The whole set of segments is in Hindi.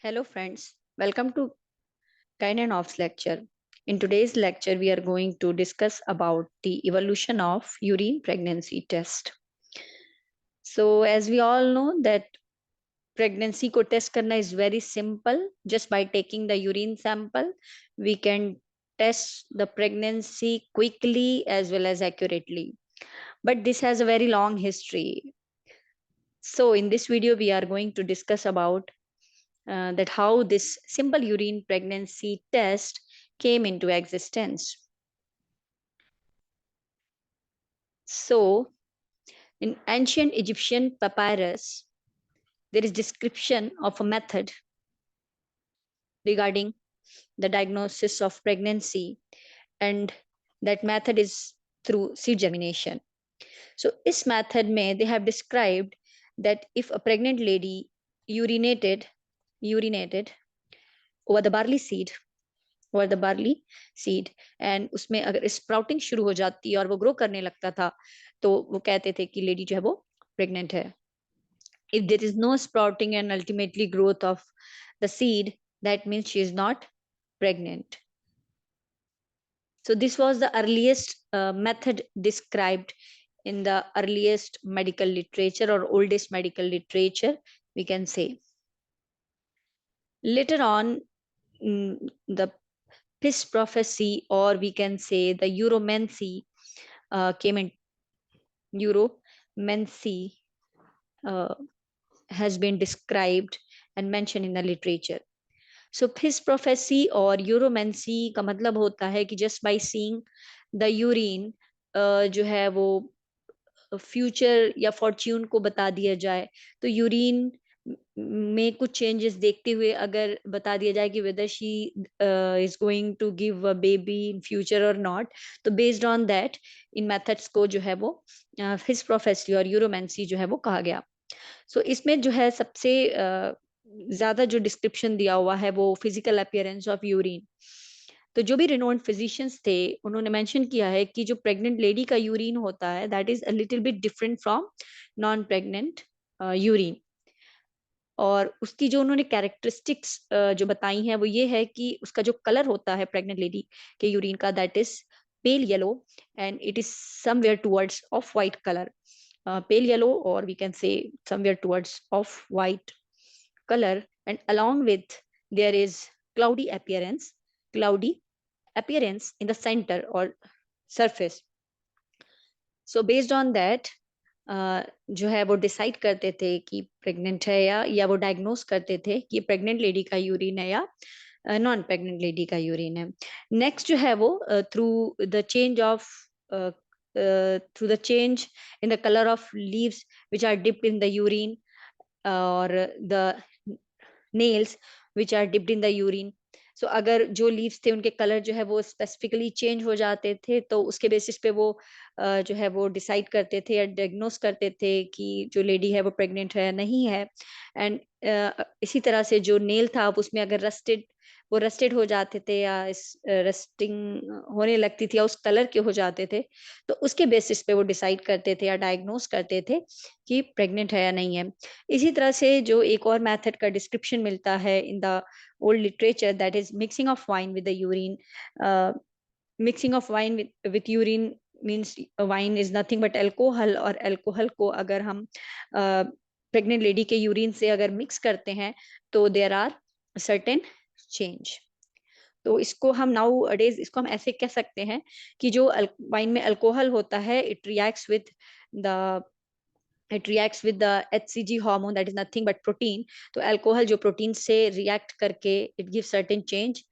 Hello friends, welcome to Kind and Off's lecture. In today's lecture, we are going to discuss about the evolution of urine pregnancy test. So as we all know that pregnancy को test करना is very simple. Just by taking the urine sample, we can test the pregnancy quickly as well as accurately. But this has a very long history. So in this video, we are going to discuss about that how this simple urine pregnancy test came into existence. So, in ancient Egyptian papyrus, there is description of a method regarding the diagnosis of pregnancy, and that method is through seed germination. So, this method may they have described that if a pregnant lady urinated over the barley seed and उसमें अगर स्प्राउटिंग शुरू हो जाती और वो ग्रो करने लगता था तो वो कहते थे कि लेडी जो है वो प्रेग्नेंट है. If there is no sprouting and ultimately growth of the seed that means she is not pregnant. So this was the earliest method described in the earliest medical literature or oldest medical literature, we can say. Later on, the His prophecy, or we can say the uromancy, came in. Uromancy uh, has been described and mentioned in the literature. So his prophecy or uromancy का मतलब होता है कि just by seeing the urine जो है वो फ्यूचर या फॉर्च्यून को बता दिया जाए. तो यूरिन में कुछ चेंजेस देखते हुए अगर बता दिया जाए कि whether she is going to give a baby in future और नॉट, तो बेस्ड ऑन दैट इन मेथड्स को जो है वो हिज प्रोफेसी और यूरोमेंसी जो है वो कहा गया. सो इसमें जो है सबसे ज्यादा जो डिस्क्रिप्शन दिया हुआ है वो फिजिकल अपीयरेंस ऑफ यूरिन. तो जो भी रिनोन्ड फिजिशियंस थे उन्होंने मेंशन किया है कि जो प्रेग्नेंट लेडी का यूरिन होता है that is a little bit different from non pregnant urine. और उसकी जो उन्होंने कैरेक्टरिस्टिक्स जो बताई हैं वो ये है कि उसका जो कलर होता है प्रेग्नेंट लेडी के यूरिन का that is pale yellow and it is somewhere towards of white colour. pale yellow, or we can say somewhere towards off white color, and along with there is cloudy appearance in the center or surface. So based on that जो है वो डिसाइड करते थे कि प्रेग्नेंट है या वो डायग्नोस करते थे कि प्रेग्नेंट लेडी का यूरिन है या नॉन प्रेग्नेंट लेडी का यूरिन है. नेक्स्ट जो है वो through the change of through the change in the color of leaves which are dipped in the urine, or the nails which are dipped in the urine. सो अगर जो लीव्स थे उनके कलर जो है वो स्पेसिफिकली चेंज हो जाते थे तो उसके बेसिस पे वो जो है वो डिसाइड करते थे या डायग्नोस करते थे कि जो लेडी है वो प्रेग्नेंट है या नहीं है. एंड इसी तरह से जो नेल था उसमें अगर रस्टेड हो जाते थे या रस्टिंग होने लगती थी या उस कलर के हो जाते थे तो उसके बेसिस पे वो डिसाइड करते थे या डायग्नोस करते थे कि प्रेग्नेंट है या नहीं है. इसी तरह से जो एक और मेथड का डिस्क्रिप्शन मिलता है in the old literature, that is mixing of wine with the urine. Mixing of wine with urine means wine is nothing but alcohol, और alcohol को अगर हम प्रेग्नेंट लेडी के यूरिन से अगर मिक्स करते हैं तो देयर आर सर्टेन चेंज. तो इसको हम नाउ डेज इसको हम ऐसे कह सकते हैं कि जो वाइन में अल्कोहल होता है the it reacts with the hcg hormone, that is nothing but protein. तो अल्कोहल जो प्रोटीन से रिएक्ट करके it gives certain change,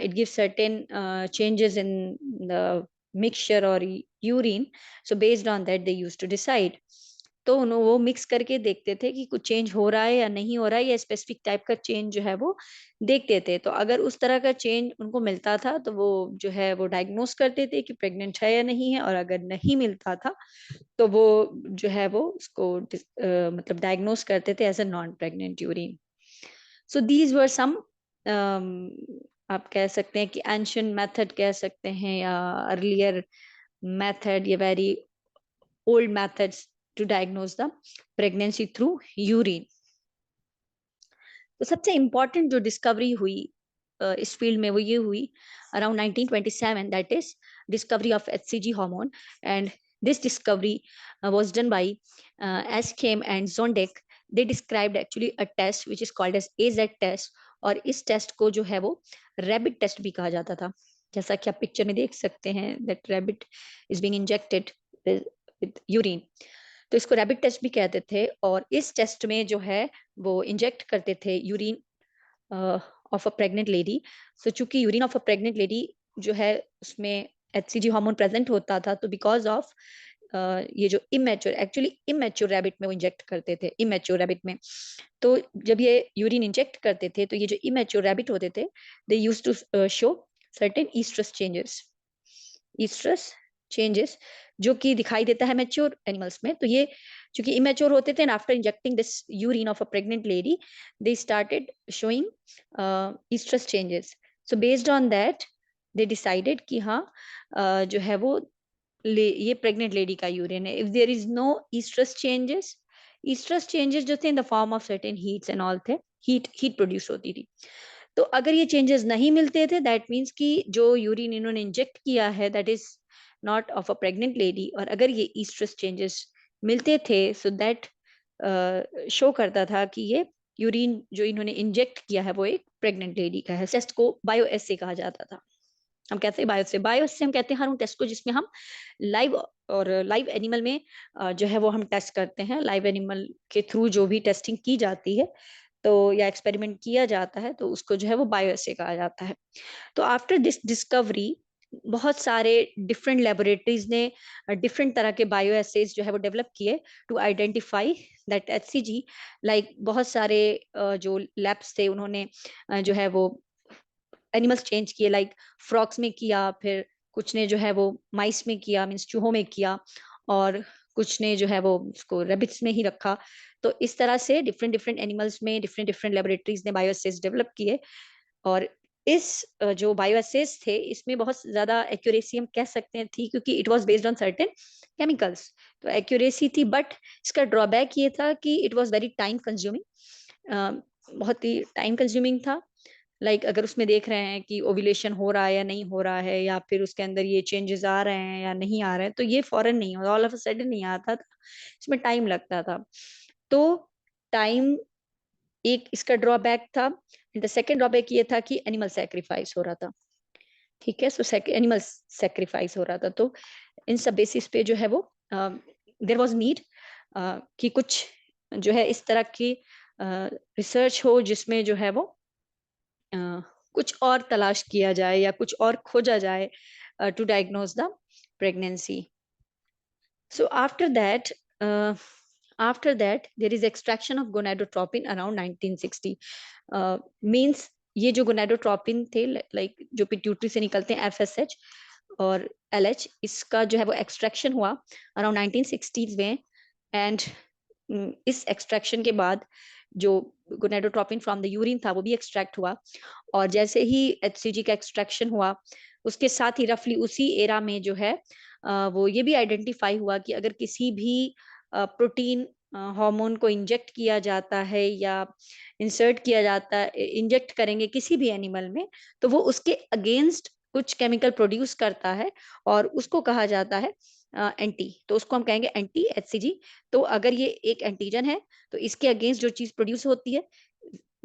it gives certain changes in the mixture or urine. So based on that they used to decide. तो उन्होंने वो मिक्स करके देखते थे कि कुछ चेंज हो रहा है या नहीं हो रहा है या स्पेसिफिक टाइप का चेंज जो है वो देखते थे. तो अगर उस तरह का चेंज उनको मिलता था तो वो जो है वो डायग्नोस करते थे कि प्रेग्नेंट है या नहीं है, और अगर नहीं मिलता था तो वो जो है वो उसको मतलब डायग्नोस करते थे as a non pregnant urine. So these were some आप कह सकते हैं कि एंशियंट मेथड कह सकते हैं या अर्लियर मेथड या very old methods to diagnose the pregnancy through urine. तो सबसे इम्पोर्टेंट जो डिस्कवरी हुई इस फील्ड में वो ये हुई around 1927, that is discovery of HCG hormone. And this discovery was done by Eschem and Zondek. They described actually a test which is called as AZ test. और इस टेस्ट को जो है वो रैबिट टेस्ट भी कहा जाता था, जैसा कि आप पिक्चर में देख सकते हैं that rabbit is being injected with urine. तो इसको रैबिट टेस्ट भी कहते थे. और इस टेस्ट में जो है वो इंजेक्ट करते थे urine of a pregnant lady. So चूंकि urine of a pregnant lady जो है उसमें HCG हार्मोन प्रेजेंट होता था, तो बिकॉज ऑफ ये जो इमेच्योर, एक्चुअली इमेच्योर रैबिट में वो इंजेक्ट करते थे, इमेच्योर रैबिट में. तो जब ये यूरिन इंजेक्ट करते थे तो ये जो इमेच्योर रैबिट होते थे, they used to show certain estrus changes, estrus changes जो कि दिखाई देता है मैच्योर एनिमल्स में. तो ये चूंकि इमेच्योर होते थे, after injecting this urine of a pregnant lady they started showing estrus changes. So based on that they decided कि हाँ जो है वो ये प्रेग्नेंट लेडी का यूरिन है. If there is no estrus changes जो थे in the form of certain heats and all थे, हीट प्रोड्यूस होती थी. तो अगर ये चेंजेस नहीं मिलते थे, दैट मीन्स कि जो यूरिन इन्होंने इंजेक्ट किया है that is not of a pregnant lady. और अगर ये ईस्ट्रस चेंजेस मिलते थे, सो दैट शो करता था कि ये यूरिन जो इन्होंने इंजेक्ट किया है वो एक प्रेग्नेंट लेडी का है. टेस्ट को बायो एसे कहा जाता था. हम कहते हैं बायो से हम कहते हैं हर उन टेस्ट को जिसमें हम लाइव और लाइव एनिमल में जो है वो हम टेस्ट करते हैं. लाइव एनिमल के थ्रू जो भी टेस्टिंग की जाती है तो या एक्सपेरिमेंट किया जाता है तो उसको जो है वो बायो एसे कहा जाता है. तो आफ्टर दिस डिस्कवरी बहुत सारे डिफरेंट लेबोरेटरीज ने डिफरेंट तरह के बायो एसेज जो है वो डेवलप किए to identify that HCG. Like बहुत सारे जो लैब्स थे उन्होंने जो है वो एनिमल्स चेंज किए, लाइक फ्रॉक्स में किया, फिर कुछ ने जो है वो माइस में किया, मीन्स चूहों में किया, और कुछ ने जो है वो उसको रेबिट्स में ही रखा. तो इस तरह से डिफरेंट डिफरेंट एनिमल्स में डिफरेंट डिफरेंट लेबोरेटरीज ने बायोअसेस डेवलप किए. और इस जो बायोअसेस थे इसमें बहुत ज्यादा एक्यूरेसी हम कह सकते हैं थी, क्योंकि it was based on certain chemicals. तो एक्यूरेसी थी, बट इसका ड्रॉबैक ये था कि it was very time consuming, बहुत ही टाइम कंज्यूमिंग था. लाइक अगर उसमें देख रहे हैं कि ओव्यूलेशन हो रहा है या नहीं हो रहा है, या फिर उसके अंदर ये चेंजेस आ रहे हैं या नहीं आ रहे हैं, तो ये फौरन नहीं होता, ऑल ऑफ अ सडन नहीं आता था, इसमें टाइम लगता था. तो टाइम एक इसका ड्रॉबैक था. द सेकेंड ड्रॉबैक ये था कि एनिमल सेक्रीफाइस हो रहा था. ठीक है, सो एनिमल सेक्रीफाइस हो रहा था. तो इन सब बेसिस पे जो है वो देयर वाज नीड कि कुछ जो है इस तरह की रिसर्च हो जिसमें जो है वो कुछ और तलाश किया जाए या कुछ और खोजा जाए to diagnose the pregnancy. So after that there is extraction of gonadotropin around 1960. Means ये जो gonadotropin थे लाइक जो पिट्यूटरी से निकलते हैं FSH और LH, इसका जो है वो एक्सट्रैक्शन हुआ अराउंड 1960s में. एंड इस एक्सट्रैक्शन के बाद जो गोनाडोट्रोपिन फ्रॉम द यूरिन था वो भी एक्सट्रैक्ट हुआ. और जैसे ही HCG का एक्सट्रैक्शन हुआ उसके साथ ही रफली उसी एरा में जो है वो ये भी आइडेंटिफाई हुआ कि अगर किसी भी प्रोटीन हार्मोन को इंजेक्ट किया जाता है या इंसर्ट किया जाता है, इंजेक्ट करेंगे किसी भी एनिमल में, तो वो उसके अगेंस्ट कुछ केमिकल प्रोड्यूस करता है और उसको कहा जाता है एंटी. तो उसको हम कहेंगे एंटी HCG. तो अगर ये एक एंटीजन है तो इसके अगेंस्ट जो चीज प्रोड्यूस होती है,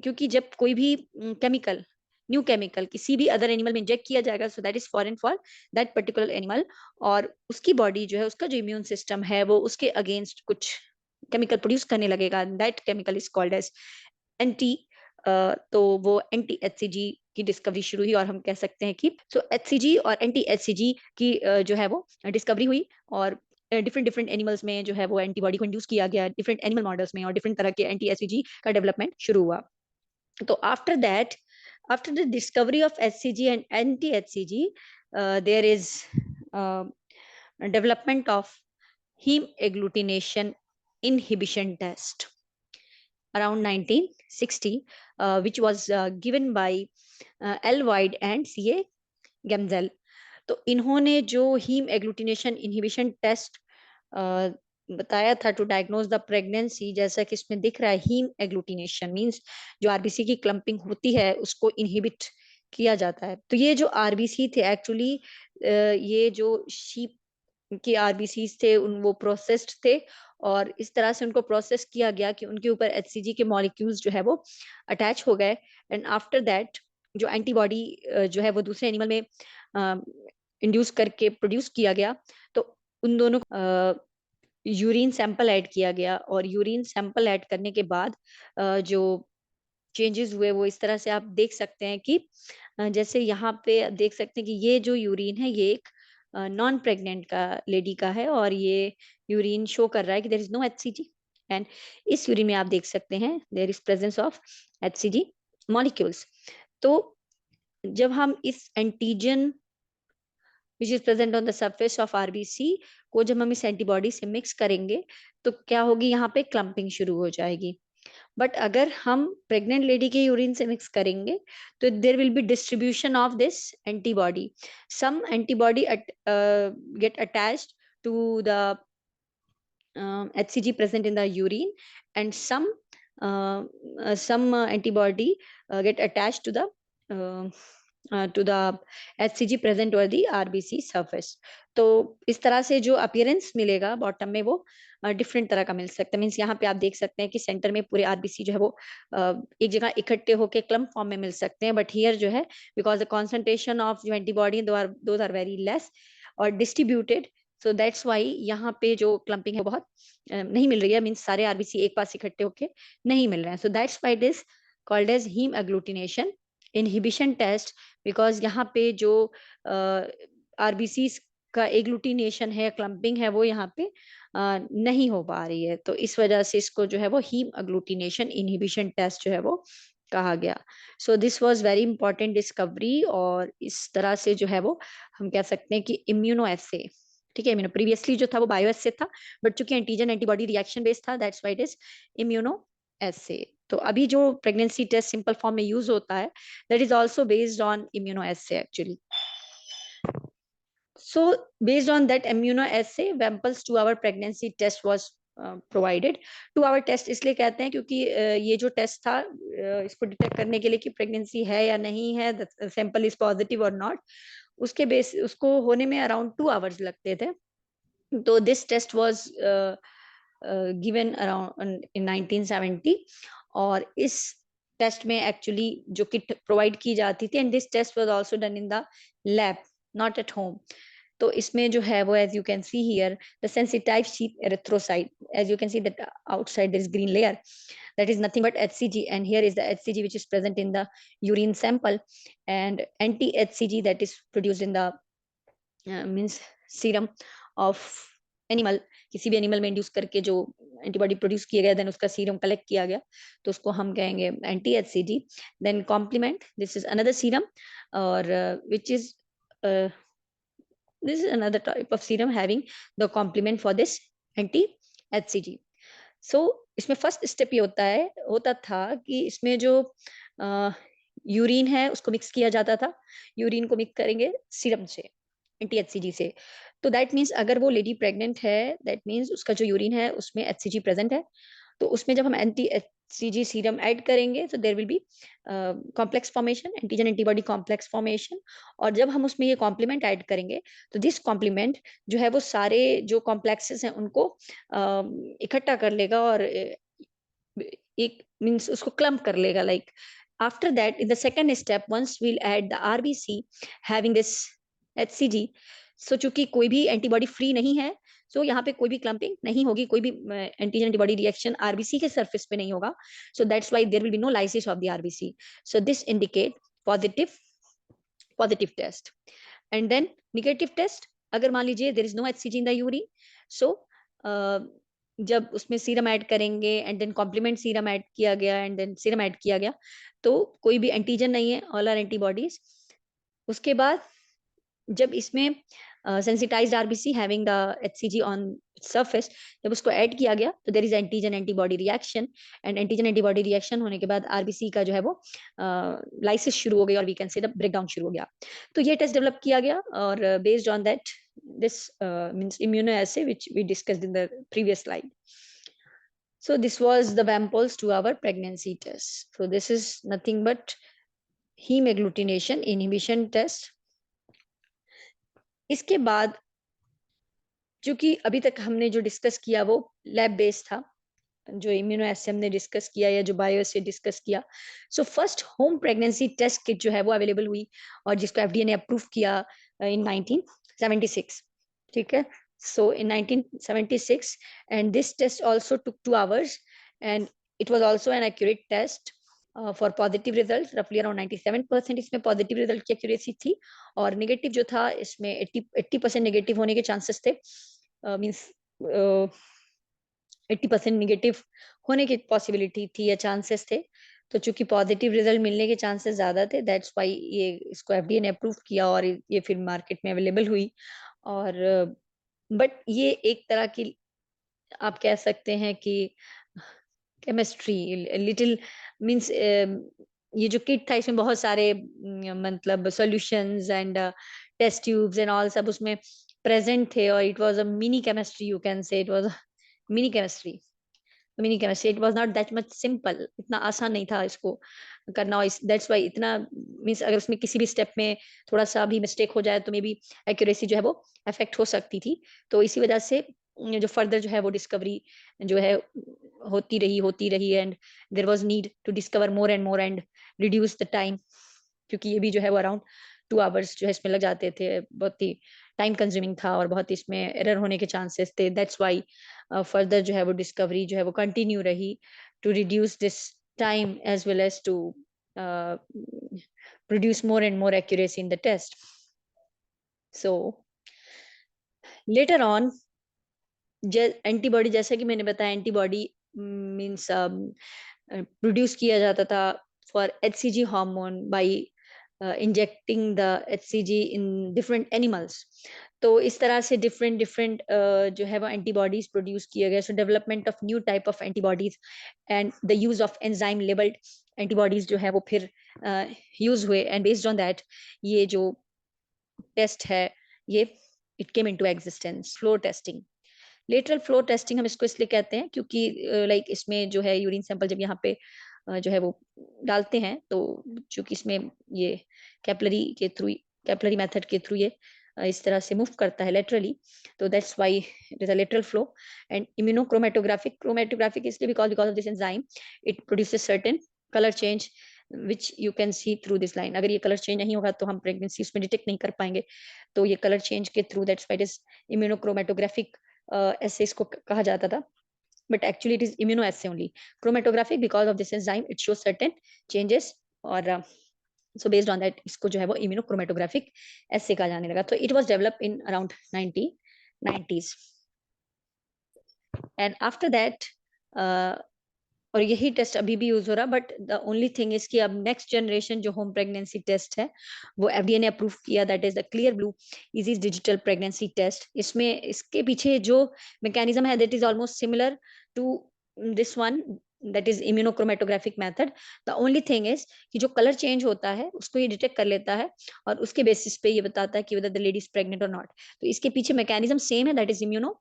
क्योंकि जब कोई भी केमिकल, न्यू केमिकल किसी भी अदर एनिमल में इंजेक्ट किया जाएगा, so that is foreign for that particular animal. और उसकी बॉडी जो है, उसका जो इम्यून सिस्टम है वो उसके अगेंस्ट कुछ केमिकल प्रोड्यूस करने लगेगा. That chemical is called as anti. तो वो एंटी HCG की डिस्कवरी शुरू हुई. और हम कह सकते हैं कि सो HCG और एंटी HCG की जो है वो डिस्कवरी हुई. और डिफरेंट डिफरेंट एनिमल्स में जो है वो एंटीबॉडी को इंड्यूस किया गया, डिफरेंट एनिमल मॉडल्स में, और डिफरेंट तरह के एंटी HCG का डेवलपमेंट शुरू हुआ. तो after that, after the discovery of HCG and anti-HCG, there is uh, development of heme agglutination inhibition test around 1960, which was given by L. White and C.A. Gemzel. तो इन्होंने जो हीम एग्लूटिनेशन इनहिबिशन टेस्ट बताया था टू डायग्नोज द प्रेगनेंसी, जैसा कि इसमें दिख रहा है, हीम एग्लूटिनेशन मींस जो आरबीसी की क्लम्पिंग होती है उसको इनहिबिट किया जाता है। तो ये जो आरबीसी थे एक्चुअली, ये जो शीप के आरबीसी थे उन वो प्रोसेस्ड थे, और इस तरह से उनको प्रोसेस किया गया कि उनके ऊपर एचसीजी के मॉलिक्यूल्स जो है वो अटैच हो गए, एंड आफ्टर दैट जो एंटीबॉडी जो है वो दूसरे एनिमल में इंड्यूस करके प्रोड्यूस किया गया। तो उन दोनों यूरिन सैंपल ऐड किया गया, और यूरिन सैंपल ऐड करने के बाद जो चेंजेस हुए वो इस तरह से आप देख सकते हैं कि जैसे यहाँ पे देख सकते हैं कि ये जो यूरिन है ये एक नॉन प्रेग्नेंट का लेडी का है, और ये यूरिन शो कर रहा है कि there is no HCG, and इस यूरिन में आप देख सकते हैं there is presence of HCG molecules. तो जब हम इस antigen which is present on the surface of RBC को जब हम इस एंटीबॉडी से मिक्स करेंगे तो क्या होगी, यहाँ पे क्लम्पिंग शुरू हो जाएगी। बट अगर हम प्रेग्नेंट लेडी के यूरिन से मिक्स करेंगे तो there will be distribution of this antibody, some antibody get attached to the HCG present in the urine, and some antibody get attached to the HCG present over the RBC surface. तो इस तरह से जो अपीयरेंस मिलेगा बॉटम में वो डिफरेंट तरह का मिल सकता है। मीन्स यहाँ पे आप देख सकते हैं कि सेंटर में पूरे आरबीसी जो है वो एक जगह इकट्ठे होके क्लम्प फॉर्म में मिल सकते हैं, बट हियर जो है बिकॉज द कॉन्सेंट्रेशन ऑफ जो antibody those are very less और डिस्ट्रीब्यूटेड, सो दैट्स वाई यहाँ पे जो क्लम्पिंग है बहुत नहीं मिल रही है। मीन्स सारे आरबीसी एक पास इकट्ठे होके नहीं मिल रहे हैं। So that's why it is called as hemagglutination inhibition test, because यहाँ पे जो आरबीसी का एग्लूटिनेशन है, क्लम्पिंग है, वो यहाँ पे नहीं हो पा रही है। तो इस वजह से इसको जो है वो हीम एग्लूटिनेशन इनहिबिशन टेस्ट जो है वो कहा गया। सो this was very important discovery, और इस तरह से जो है वो हम कह सकते हैं कि इम्यूनो एसे, ठीक है, इम्यूनो प्रीवियसली जो था वो बायो एसे था, बट चूंकि एंटीजन एंटीबॉडी रिएक्शन बेस्ड था that's why it is immuno assay. तो अभी जो प्रेगनेंसी टेस्ट सिंपल फॉर्म में यूज होता है that is also based on immuno assay actually. So based on that immunoassay, Wamples 2-hour pregnancy test was provided. 2-hour test इसलिए कहते हैं क्योंकि ये जो टेस्ट था इसको डिटेक्ट करने के लिए कि प्रेगनेंसी है या नहीं है, सैंपल इज पॉजिटिव और नॉट, उसके बेस उसको होने में अराउंड 2 आवर्स लगते थे। तो this test was given around in 1970, और इस टेस्ट में एक्चुअली जो किट प्रोवाइड की जाती थी, and this test was also done in the lab not at home. तो इसमें जो है वो as you can see here the sensitised sheep erythrocyte, as you can see that outside there is green layer, that is nothing but HCG, and here is the HCG which is present in the urine sample, and anti-HCG that is produced in the means serum of animal, किसी भी एनिमल में इंड्यूस करके जो एंटीबॉडी प्रोड्यूस किया गया देन उसका सीरम कलेक्ट किया गया तो उसको हम कहेंगे anti HCG. Then complement, this is another serum, और which is this is another type of serum having the complement for this anti HCG. So इसमें फर्स्ट स्टेप ये होता था कि इसमें जो यूरिन है उसको मिक्स किया जाता था, यूरिन को मिक्स करेंगे सीरम से, एंटी एचसीजी से। तो दैट मीन्स अगर वो लेडी प्रेग्नेंट है दैट मीन्स उसका जो यूरिन है उसमें एचसीजी प्रेजेंट है, तो उसमें जब हम एंटी एचसीजी सीरम ऐड करेंगे तो there will be complex formation, antigen antibody complex formation, और जब हम उसमें ये कॉम्प्लीमेंट ऐड करेंगे तो दिस कॉम्प्लीमेंट जो है वो सारे जो कॉम्प्लेक्सेस हैं उनको इकट्ठा कर लेगा और एक मीन्स उसको क्लम्प कर लेगा। Like after that in the second step once we'll add the RBC having this HCG, so चूंकि कोई भी एंटीबॉडी फ्री नहीं है, सो यहाँ पे कोई भी क्लम्पिंग नहीं होगी, कोई भी एंटीजन एंटीबॉडी रिएक्शन आरबीसी के सरफेस पे नहीं होगा, so that's why there will be no lysis of the RBC. So this indicate positive test. And then negative test, अगर मान लीजिए there is no HCG in the urine, so जब उसमें सीरम ऐड करेंगे and then complement serum add किया गया एंड देन सीरम ऐड किया गया तो कोई भी एंटीजन नहीं है, ऑल आर एंटीबॉडीज। उसके बाद जब इसमें sensitised RBC having the HCG on surface, जब उसको ऐड किया गया तो there is antigen antibody reaction, and antigen antibody reaction होने के बाद RBC का जो है वो lysis शुरू हो गई, और we can say the breakdown शुरू हो गया. तो ये टेस्ट डेवलप किया गया, और based on that this means immunoassay which we discussed in the previous slide. So this was the VAMPOLS to our pregnancy test. So this is nothing but heme agglutination inhibition test. इसके बाद चूंकि अभी तक हमने जो डिस्कस किया वो लैब बेस्ड था, जो इम्यूनो एसे हमने डिस्कस किया या जो बायो से डिस्कस किया. So first home pregnancy test kit जो है वो अवेलेबल हुई, और जिसको एफडीए ने अप्रूव किया इन 1976. ठीक है. So in 1976, and this test also took 2 hours, and it was also an accurate test for positive results. Roughly around 97% इसमें positive result की accuracy थी, और negative जो था इसमें 80% negative होने के chances थे. Means 80% negative होने की possibility थी या chances थे. तो चूंकि पॉजिटिव रिजल्ट मिलने के चांसेस ज्यादा थे, दैट्स वाई ये इसको एफडीए ने अप्रूव किया, और ये फिर मार्केट में अवेलेबल हुई. और बट ये एक तरह की आप कह सकते हैं कि केमिस्ट्री लिटिल मींस ये जो किट था इसमें बहुत सारे मतलब solutions and test tubes and all सब उसमें प्रेजेंट थे, और it was a mini chemistry, you can say it was mini chemistry. Mini chemistry, it was not that much simple, इतना आसान नहीं था इसको करना. दैट्स वाई इतना मींस अगर उसमें किसी भी स्टेप में थोड़ा सा भी मिस्टेक हो जाए तो मे बी एक्यूरेसी जो है वो अफेक्ट हो सकती थी. तो इसी वजह से जो फर्दर जो है वो डिस्कवरी जो है होती रही, and there was need to discover more and reduce the time, क्योंकि ये भी जो है वो अराउंड 2 आवर्स जो है इसमें लग जाते थे, बहुत ही टाइम कंज्यूमिंग था, और बहुत इसमें एरर होने के चांसेस थे. दैट्स वाई फर्दर जो है वो डिस्कवरी जो है वो कंटिन्यू रही to reduce this time as well as to produce more and more accuracy in the test. So later on antibody, जैसा कि मैंने बताया, एंटीबॉडी मींस प्रोड्यूस किया जाता था for HCG hormone by injecting the HCG in different animals. तो इस तरह से डिफरेंट डिफरेंट जो है वो एंटीबॉडीज प्रोड्यूस किए गए. सो development of new type of antibodies and the use of enzyme labelled antibodies जो है वो फिर यूज हुए, एंड बेस्ड ऑन दैट ये जो टेस्ट है ये it came into existence. Flow testing, lateral flow testing हम इसको इसलिए कहते हैं क्योंकि लाइक इसमें जो है यूरिन सैंपल जब यहाँ पे जो है वो डालते हैं, तो चूंकि इसमें ये कैपिलरी मेथड के थ्रू ये इस तरह से मूव करता है लेटरली, तो that's why it is a lateral flow. And chromatographic इसलिए because of this enzyme it produces certain colour change which you can see through this line. अगर ये कलर चेंज नहीं होगा तो हम प्रेगनेंसी उसमें डिटेक्ट नहीं कर पाएंगे. तो ये कलर चेंज के through, that's why it is immunochromatographic ऐसे इसको कहा जाता था, but actually it is immunoassay only. Chromatographic because of this enzyme it shows certain changes, और so based on that इसको जो है वो immunochromatographic assay कहा जाने लगा. तो it was developed in around 1990s, and after that और यही टेस्ट अभी भी यूज हो रहा. But the only thing is कि अब नेक्स्ट जनरेशन जो होम प्रेगनेंसी टेस्ट है वो एफडीए ने अप्रूव किया, that is the clear blue easy digital pregnancy test. इसमें इसके पीछे जो मैकेनिज्म है that is almost similar to this one, that is immunochromatographic method. The only thing is कि जो कलर चेंज होता है उसको ये डिटेक्ट कर लेता है, और उसके बेसिस पे ये बताता है कि whether the lady is pregnant और नॉट. तो इसके पीछे मैकेनिज्म सेम है, दैट इज इम्यूनो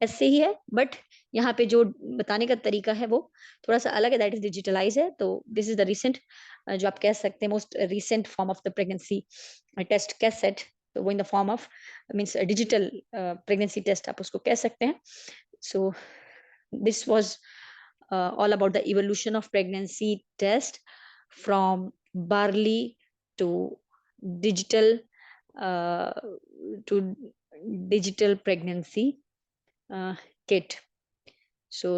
ऐसे ही है, बट यहाँ पे जो बताने का तरीका है वो थोड़ा सा अलग है, दैट इज डिजिटलाइज है. तो दिस इज द रिसेंट जो आप कह सकते हैं most recent form of the pregnancy test cassette. तो वो in the form of means digital pregnancy test आप उसको कह सकते हैं. So this was all about the evolution of pregnancy test from barley to digital uh, to digital pregnancy kit. So